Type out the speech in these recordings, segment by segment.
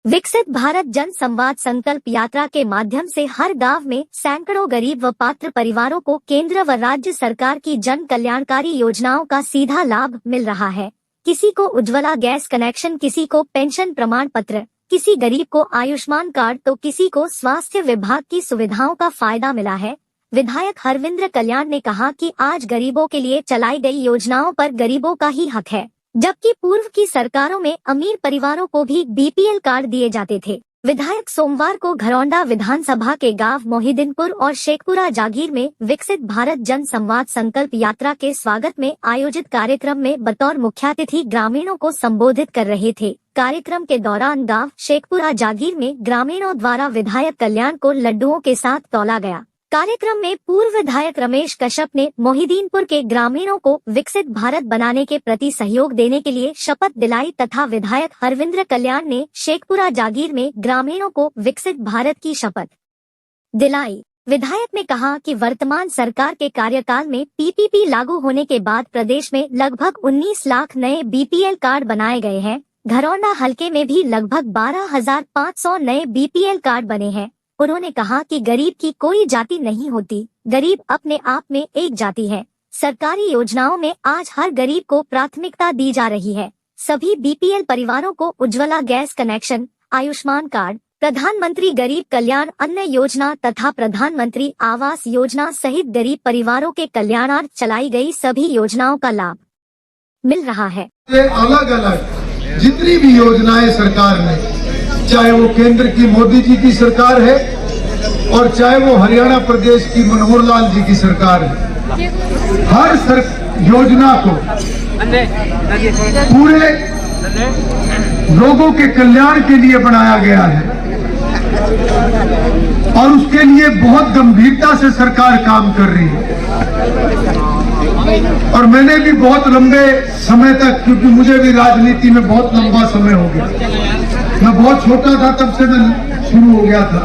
विकसित भारत जन संवाद संकल्प यात्रा के माध्यम से हर गांव में सैकड़ों गरीब व पात्र परिवारों को केंद्र व राज्य सरकार की जन कल्याणकारी योजनाओं का सीधा लाभ मिल रहा है। किसी को उज्ज्वला गैस कनेक्शन, किसी को पेंशन प्रमाण पत्र, किसी गरीब को आयुष्मान कार्ड तो किसी को स्वास्थ्य विभाग की सुविधाओं का फायदा मिला है। विधायक हरविंद्र कल्याण ने कहा कि आज गरीबों के लिए चलाई गई योजनाओं पर गरीबों का ही हक है, जबकि पूर्व की सरकारों में अमीर परिवारों को भी बीपीएल कार्ड दिए जाते थे। विधायक सोमवार को घरौंडा विधानसभा के गांव मोहिदीनपुर और शेखपुरा जागीर में विकसित भारत जन संवाद संकल्प यात्रा के स्वागत में आयोजित कार्यक्रम में बतौर मुख्यातिथि ग्रामीणों को संबोधित कर रहे थे। कार्यक्रम के दौरान गांव शेखपुरा जागीर में ग्रामीणों द्वारा विधायक कल्याण को लड्डुओं के साथ तौला गया। कार्यक्रम में पूर्व विधायक रमेश कश्यप ने मोहिदीनपुर के ग्रामीणों को विकसित भारत बनाने के प्रति सहयोग देने के लिए शपथ दिलाई तथा विधायक हरविंद्र कल्याण ने शेखपुरा जागीर में ग्रामीणों को विकसित भारत की शपथ दिलाई। विधायक ने कहा कि वर्तमान सरकार के कार्यकाल में पीपीपी लागू होने के बाद प्रदेश में लगभग 19 लाख नए बीपीएल कार्ड बनाए गए हैं। घरौंडा हलके में भी लगभग 12,500 नए बीपीएल कार्ड बने हैं। उन्होंने कहा कि गरीब की कोई जाति नहीं होती, गरीब अपने आप में एक जाति है। सरकारी योजनाओं में आज हर गरीब को प्राथमिकता दी जा रही है। सभी बीपीएल परिवारों को Ujjwala gas connection, Ayushman card, प्रधानमंत्री गरीब कल्याण अन्न योजना तथा प्रधानमंत्री आवास योजना सहित गरीब परिवारों के कल्याणार्थ चलाई गई सभी योजनाओं का लाभ मिल रहा है। अलग अलग जितनी भी योजनाएं सरकार ने, चाहे वो केंद्र की मोदी जी की सरकार है और चाहे वो हरियाणा प्रदेश की मनोहर लाल जी की सरकार है, हर योजना को पूरे लोगों के कल्याण के लिए बनाया गया है और उसके लिए बहुत गंभीरता से सरकार काम कर रही है। और मैंने भी बहुत लंबे समय तक, क्योंकि मुझे भी राजनीति में बहुत लंबा समय हो गया, मैं बहुत छोटा था तब से मैं शुरू हो गया था,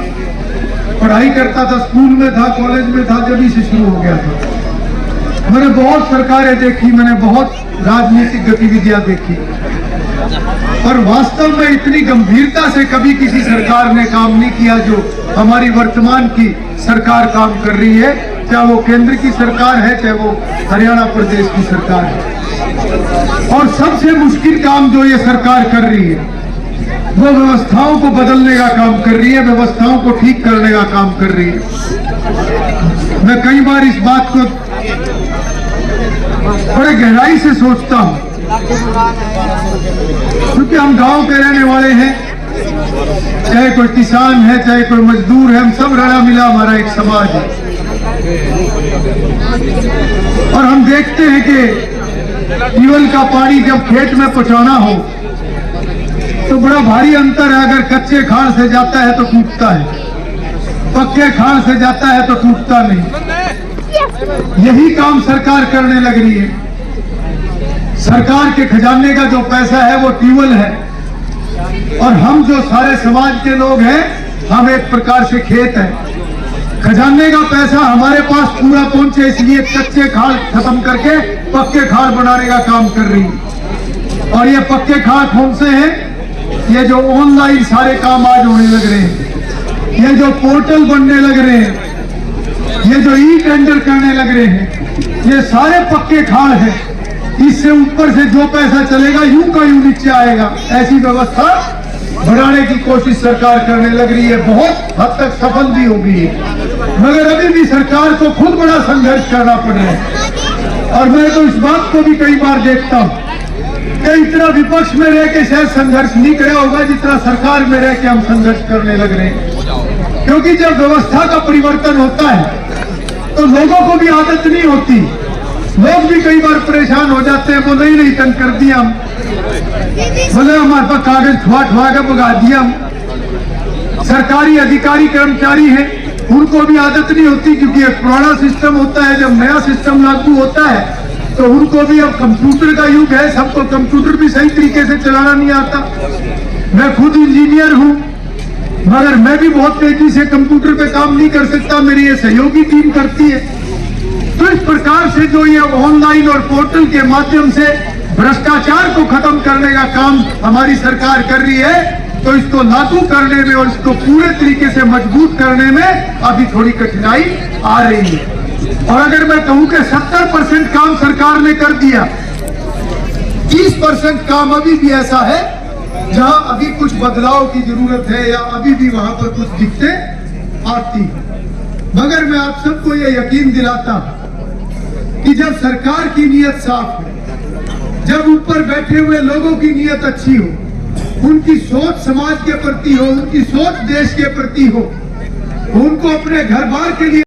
पढ़ाई करता था, स्कूल में था, कॉलेज में था, जब से शुरू हो गया था। मैंने बहुत सरकारें देखी, मैंने बहुत राजनीतिक गतिविधियां देखी और वास्तव में इतनी गंभीरता से कभी किसी सरकार ने काम नहीं किया जो हमारी वर्तमान की सरकार काम कर रही है, चाहे वो केंद्र की सरकार है, चाहे वो हरियाणा प्रदेश की सरकार है। और सबसे मुश्किल काम जो ये सरकार कर रही है वो व्यवस्थाओं को बदलने का काम कर रही है, व्यवस्थाओं को ठीक करने का काम कर रही है। मैं कई बार इस बात को बड़े गहराई से सोचता हूं, क्योंकि हम गांव के रहने वाले हैं, चाहे कोई किसान है, चाहे कोई मजदूर है, हम सब रला मिला हमारा एक समाज है। और हम देखते हैं कि ट्यूबवेल का पानी जब खेत में पहुंचाना हो तो बड़ा भारी अंतर है। अगर कच्चे खाल से जाता है तो टूटता है, पक्के खाल से जाता है तो टूटता नहीं। यही काम सरकार करने लग रही है। सरकार के खजाने का जो पैसा है वो ट्यूबवेल है और हम जो सारे समाज के लोग हैं, हम एक प्रकार से खेत हैं। खजाने का पैसा हमारे पास पूरा पहुंचे, इसलिए कच्चे खाल खत्म करके पक्के खाल बनाने का काम कर रही है। और ये पक्के खाल कौन से हैं? ये जो ऑनलाइन सारे काम आज होने लग रहे हैं, ये जो पोर्टल बनने लग रहे हैं, ये जो ई टेंडर करने लग रहे हैं, ये सारे पक्के खाल हैं। इससे ऊपर से जो पैसा चलेगा यूं का यूं नीचे आएगा। ऐसी व्यवस्था बढ़ाने की कोशिश सरकार करने लग रही है, बहुत हद तक सफल भी हो गई है, मगर अभी भी सरकार को खुद बड़ा संघर्ष करना पड़ रहा है। और मैं तो इस बात को भी कई बार देखता हूं कि इतना विपक्ष में रह के शायद संघर्ष नहीं करा होगा जितना सरकार में रह के हम संघर्ष करने लग रहे हैं। क्योंकि जब व्यवस्था का परिवर्तन होता है तो लोगों को भी आदत नहीं होती, लोग भी कई बार परेशान हो जाते हैं। वो नहीं तंग कर दिया, बोले हमारे पास कागज ठुआ के भगा दिया। सरकारी अधिकारी कर्मचारी हैं, उनको भी आदत नहीं होती, क्योंकि एक पुराना सिस्टम होता है। जब नया सिस्टम लागू होता है तो उनको भी, अब कंप्यूटर का युग है, सबको कंप्यूटर भी सही तरीके से चलाना नहीं आता। मैं खुद इंजीनियर हूं, मगर मैं भी बहुत तेजी से कंप्यूटर पे काम नहीं कर सकता, मेरी ये सहयोगी टीम करती है। तो इस प्रकार से जो ये ऑनलाइन और पोर्टल के माध्यम से भ्रष्टाचार को खत्म करने का काम हमारी सरकार कर रही है, तो इसको लागू करने में और इसको पूरे तरीके से मजबूत करने में अभी थोड़ी कठिनाई आ रही है। और अगर मैं कहूं कि 70% काम सरकार ने कर दिया, 30% काम अभी भी ऐसा है जहां अभी कुछ बदलाव की जरूरत है या अभी भी वहां पर कुछ दिक्कतें आती है। मगर मैं आप सबको ये यकीन दिलाता हूं कि जब सरकार की नीयत साफ है, जब ऊपर बैठे हुए लोगों की नीयत अच्छी हो, उनकी सोच समाज के प्रति हो, उनकी सोच देश के प्रति हो, उनको अपने घर बार के लिए